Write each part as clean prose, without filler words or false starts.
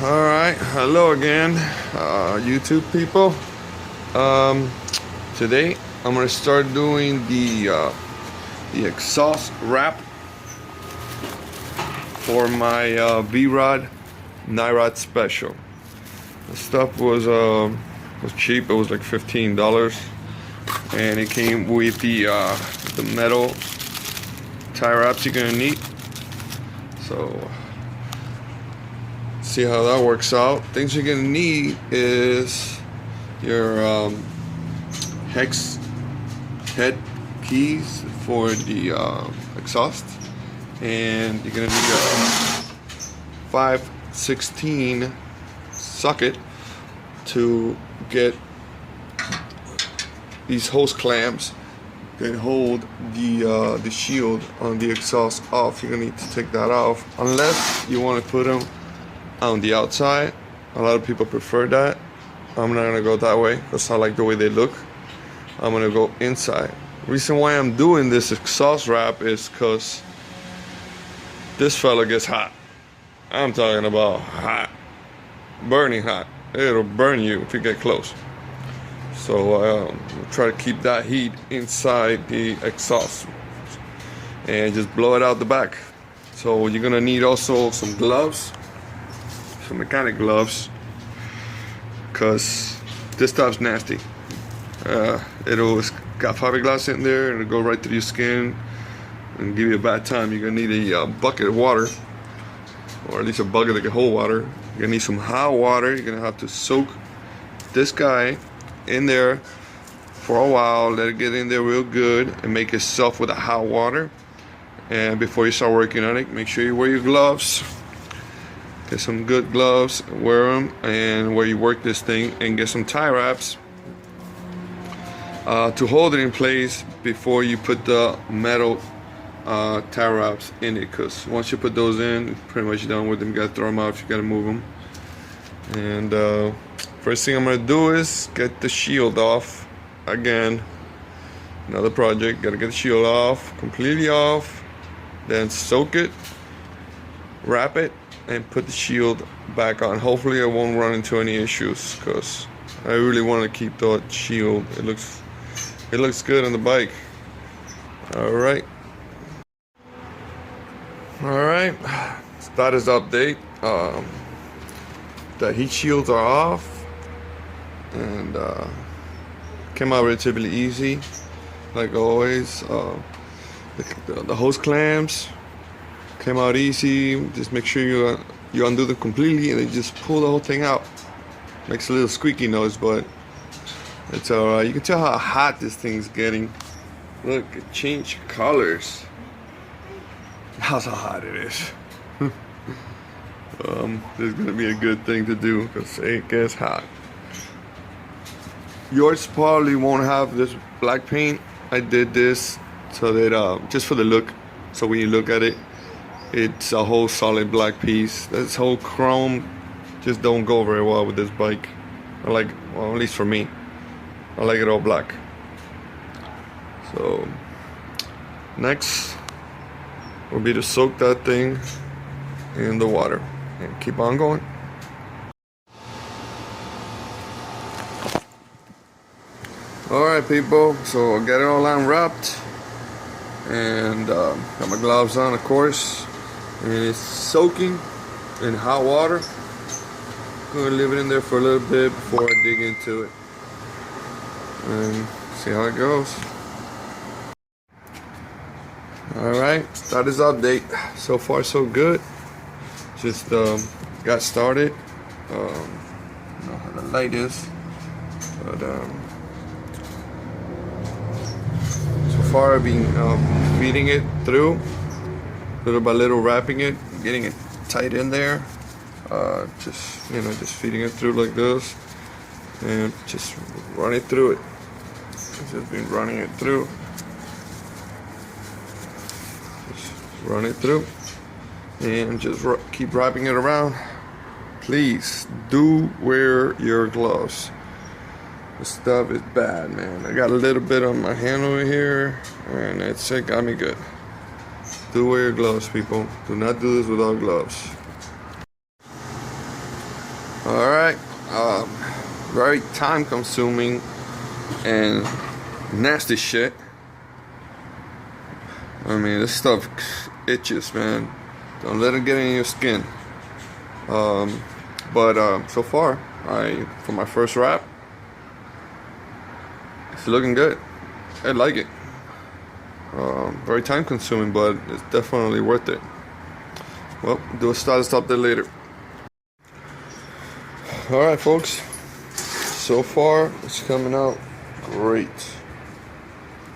Alright, hello again, YouTube people. Today I'm gonna start doing the exhaust wrap for my V-Rod Night Rod Special. The stuff was cheap. It was like $15, and it came with the metal tie wraps you're gonna need. So see how that works out. Things you're gonna need is your hex head keys for the exhaust, and you're gonna need a 5/16 socket to get these hose clamps that hold the shield on the exhaust off. You're gonna need to take that off, unless you want to put them on the outside. A lot of people prefer that. I'm not gonna go that way because I like the way they look. I'm gonna go inside. Reason why I'm doing this exhaust wrap is because this fella gets hot. I'm talking about hot, burning hot. It'll burn you if you get close. So try to keep that heat inside the exhaust and just blow it out the back. So you're gonna need also some gloves, some mechanic gloves, because this stuff's nasty. It's got fiberglass in there, and it'll go right through your skin and give you a bad time. You're gonna need a bucket of water, or at least a bucket that can hold water. You're gonna need some hot water. You're gonna have to soak this guy in there for a while, let it get in there real good, and make it soft with the hot water. And before you start working on it, make sure you wear your gloves. Get some good gloves, wear them, and where you work this thing, and get some tie wraps to hold it in place before you put the metal tie wraps in it, because once you put those in, you're pretty much done with them. You gotta throw them out, you gotta move them. And first thing I'm gonna do is get the shield off. Again, another project. Gotta get the shield off, completely off, then soak it, wrap it, and put the shield back on. Hopefully I won't run into any issues, because I really want to keep that shield. It looks good on the bike. Alright, status update. The heat shields are off, and came out relatively easy, like always. The hose clamps came out easy. Just make sure you undo them completely, and then just pull the whole thing out. Makes a little squeaky noise, but it's alright. You can tell how hot this thing's getting. Look, it changed colors. That's how hot it is. This is gonna be a good thing to do, because it gets hot. Yours probably won't have this black paint. I did this so that just for the look, so when you look at it, it's a whole solid black piece. This whole chrome just don't go very well with this bike. Well, at least for me, I like it all black. So next will be to soak that thing in the water and keep on going. Alright people, so I got it all unwrapped, and got my gloves on, of course, and it's soaking in hot water. I'm gonna leave it in there for a little bit before I dig into it and see how it goes. Alright, status update. So far so good. Just got started. I don't know how the light is, but so far I've been feeding it through, little by little, wrapping it, getting it tight in there. Just feeding it through like this, and just run it through it. I've just been running it through. Just run it through, and just keep wrapping it around. Please do wear your gloves. This stuff is bad, man. I got a little bit on my hand over here, and it got me good. Do wear your gloves, people. Do not do this without gloves. All right, very time consuming and nasty shit. I mean, this stuff itches, man. Don't let it get in your skin. But so far, for my first wrap, it's looking good. I like it. Very time consuming, but it's definitely worth it. Well, do a start there later. Alright folks, so far it's coming out great.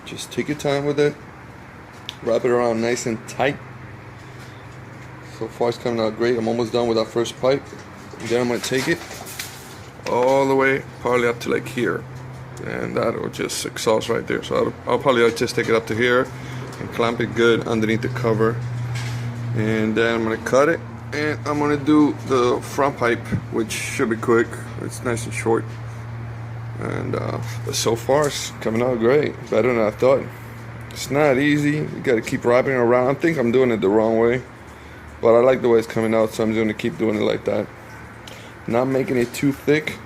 Just take your time with it, wrap it around nice and tight. So far it's coming out great. I'm almost done with our first pipe. And then I'm going to take it all the way probably up to like here, and that'll just exhaust right there. So I'll probably just take it up to here and clamp it good underneath the cover, and then I'm going to cut it. And I'm gonna do the front pipe, which should be quick. It's nice and short. And but so far it's coming out great, better than I thought. It's not easy. You gotta keep wrapping it around. I think I'm doing it the wrong way, but I like the way it's coming out, so I'm gonna keep doing it like that. Not making it too thick.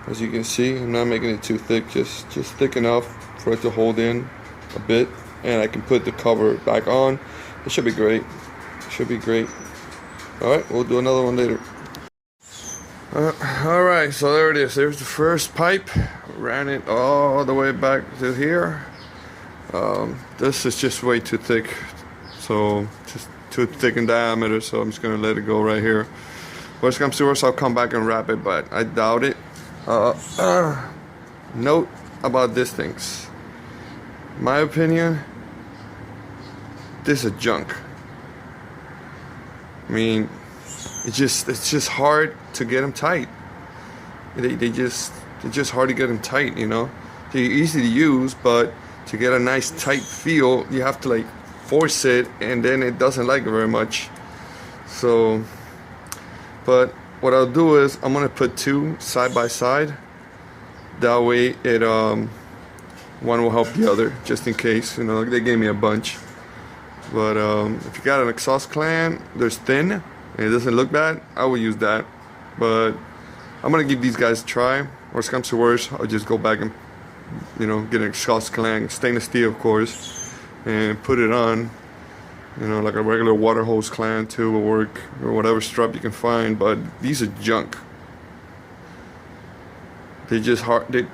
As you can see, I'm not making it too thick. Just thick enough for it to hold in a bit, and I can put the cover back on. It should be great. It should be great. Alright, we'll do another one later. Alright, so there it is. There's the first pipe. Ran it all the way back to here. This is just way too thick. So, just too thick in diameter, so I'm just going to let it go right here. Worst comes to worst, I'll come back and wrap it, but I doubt it. Note about these things. My opinion, this is junk. I mean, it's just hard to get them tight. They're just hard to get them tight, you know. They're easy to use, but to get a nice tight feel, you have to like force it, and then it doesn't like it very much. So, but what I'll do is I'm gonna put two side by side. That way, one will help the other, just in case. You know, they gave me a bunch. But if you got an exhaust clamp, there's thin and it doesn't look bad, I will use that. But I'm gonna give these guys a try. Worst comes to worst, I'll just go back and, you know, get an exhaust clamp, stainless steel of course, and put it on. You know, like a regular water hose clamp too will work, or whatever strap you can find. But these are junk. They just hard. They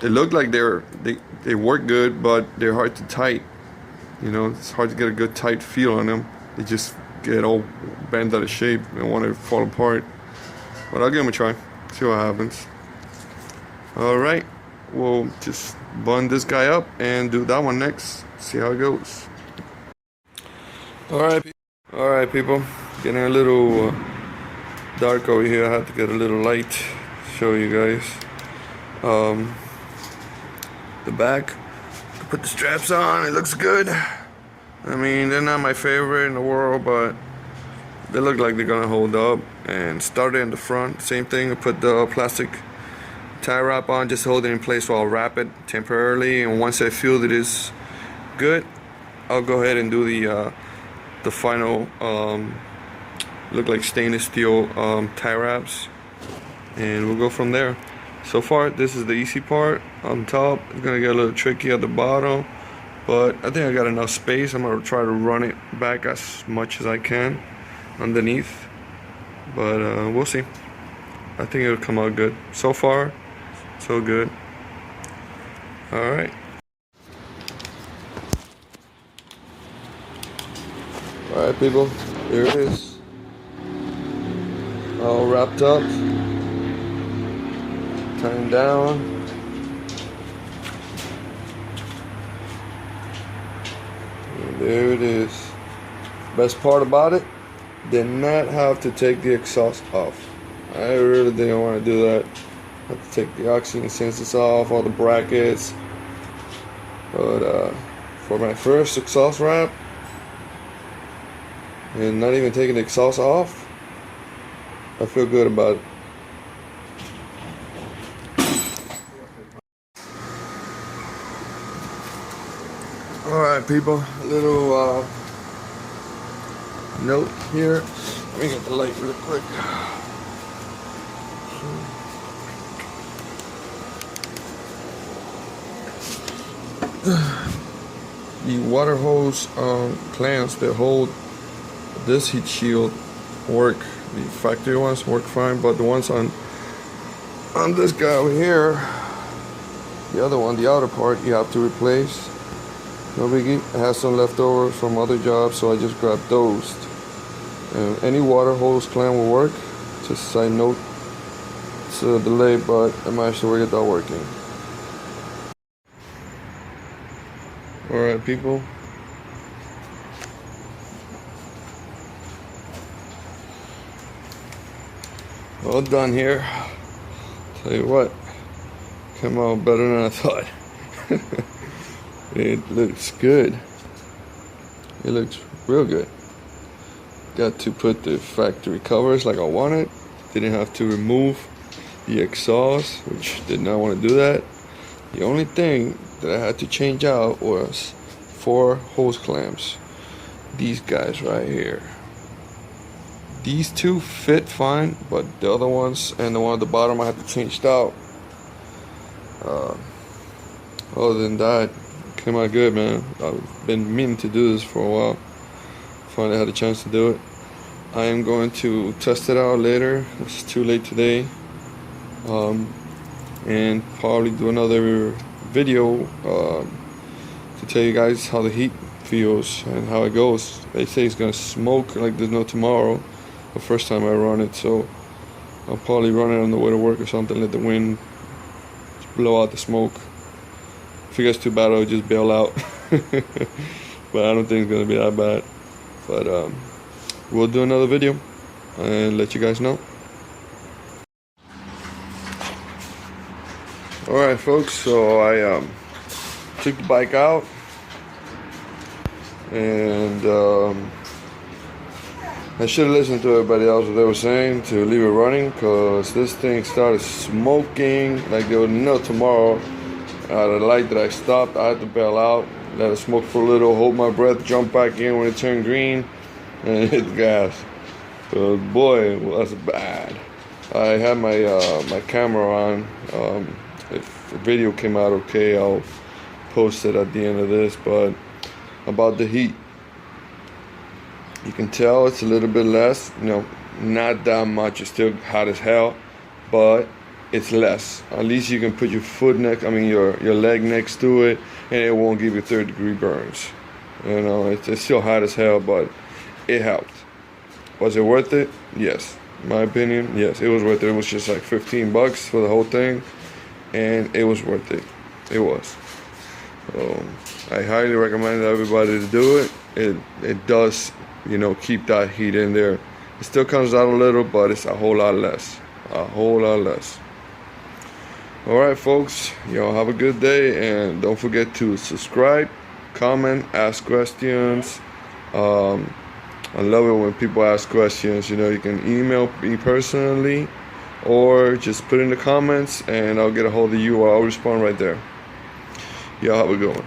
look like they work good, but they're hard to tight. You know, it's hard to get a good tight feel on them. They just get all bent out of shape and want to fall apart. But I'll give them a try, see what happens. Alright, we'll just bund this guy up and do that one next, see how it goes. Alright people, getting a little dark over here. I had to get a little light to show you guys. The back, put the straps on, it looks good. I mean, they're not my favorite in the world, but they look like they're gonna hold up. And start it in the front, same thing. I put the plastic tie wrap on, just hold it in place while I'll wrap it temporarily. And once I feel that it's good, I'll go ahead and do the final look like stainless steel tie wraps, and we'll go from there. So far, this is the easy part. On top, it's gonna get a little tricky at the bottom, but I think I got enough space. I'm gonna try to run it back as much as I can underneath, but we'll see. I think it'll come out good. So far, so good. Alright. Alright people, here it is. All wrapped up. Turn down. And there it is. Best part about it, did not have to take the exhaust off. I really didn't want to do that. I have to take the oxygen sensors off, all the brackets. But for my first exhaust wrap, and not even taking the exhaust off, I feel good about it. Alright people, a little note here. Let me get the light real quick. The water hose clamps that hold this heat shield work. The factory ones work fine, but the ones on this guy over here, the other one, the outer part, you have to replace. No biggie. I have some leftovers from other jobs, so I just grabbed those. Any water hose clamp will work. Just a side note. It's a delay, but I managed to get that working. Alright, people. All done here. Tell you what, came out better than I thought. It looks good. It looks real good. Got to put the factory covers like I wanted. Didn't have to remove the exhaust, which did not want to do that. The only thing that I had to change out was 4 hose clamps. These guys right here. These 2 fit fine, but the other ones and the one at the bottom I had to change out. Other than that, came out good, man. I've been meaning to do this for a while. Finally had a chance to do it. I am going to test it out later. It's too late today. And probably do another video to tell you guys how the heat feels and how it goes. They say it's gonna smoke like there's no tomorrow. The first time I run it, so I'll probably run it on the way to work or something. Let the wind blow out the smoke. If it gets too bad, I'll just bail out. But I don't think it's gonna be that bad. But we'll do another video and let you guys know. Alright folks, so I took the bike out and I should have listened to everybody else what they were saying to leave it running, because this thing started smoking like there was no tomorrow. The light that I stopped, I had to bail out, let it smoke for a little, hold my breath, jump back in when it turned green, and hit the gas. So boy, well, that's bad. I had my my camera on. If the video came out okay, I'll post it at the end of this. But about the heat, you can tell it's a little bit less, not that much. It's still hot as hell, but it's less. At least you can put your your leg next to it, and it won't give you 3rd-degree burns. It's still hot as hell, but it helped. Was it worth it? Yes. In my opinion, yes, it was worth it. It was just like $15 for the whole thing, and it was worth it. It was. So I highly recommend everybody to do it. It does, keep that heat in there. It still comes out a little, but it's a whole lot less. A whole lot less. Alright folks, have a good day, and don't forget to subscribe, comment, ask questions. I love it when people ask questions. You can email me personally, or just put in the comments and I'll get a hold of you, or I'll respond right there. Y'all have a good one.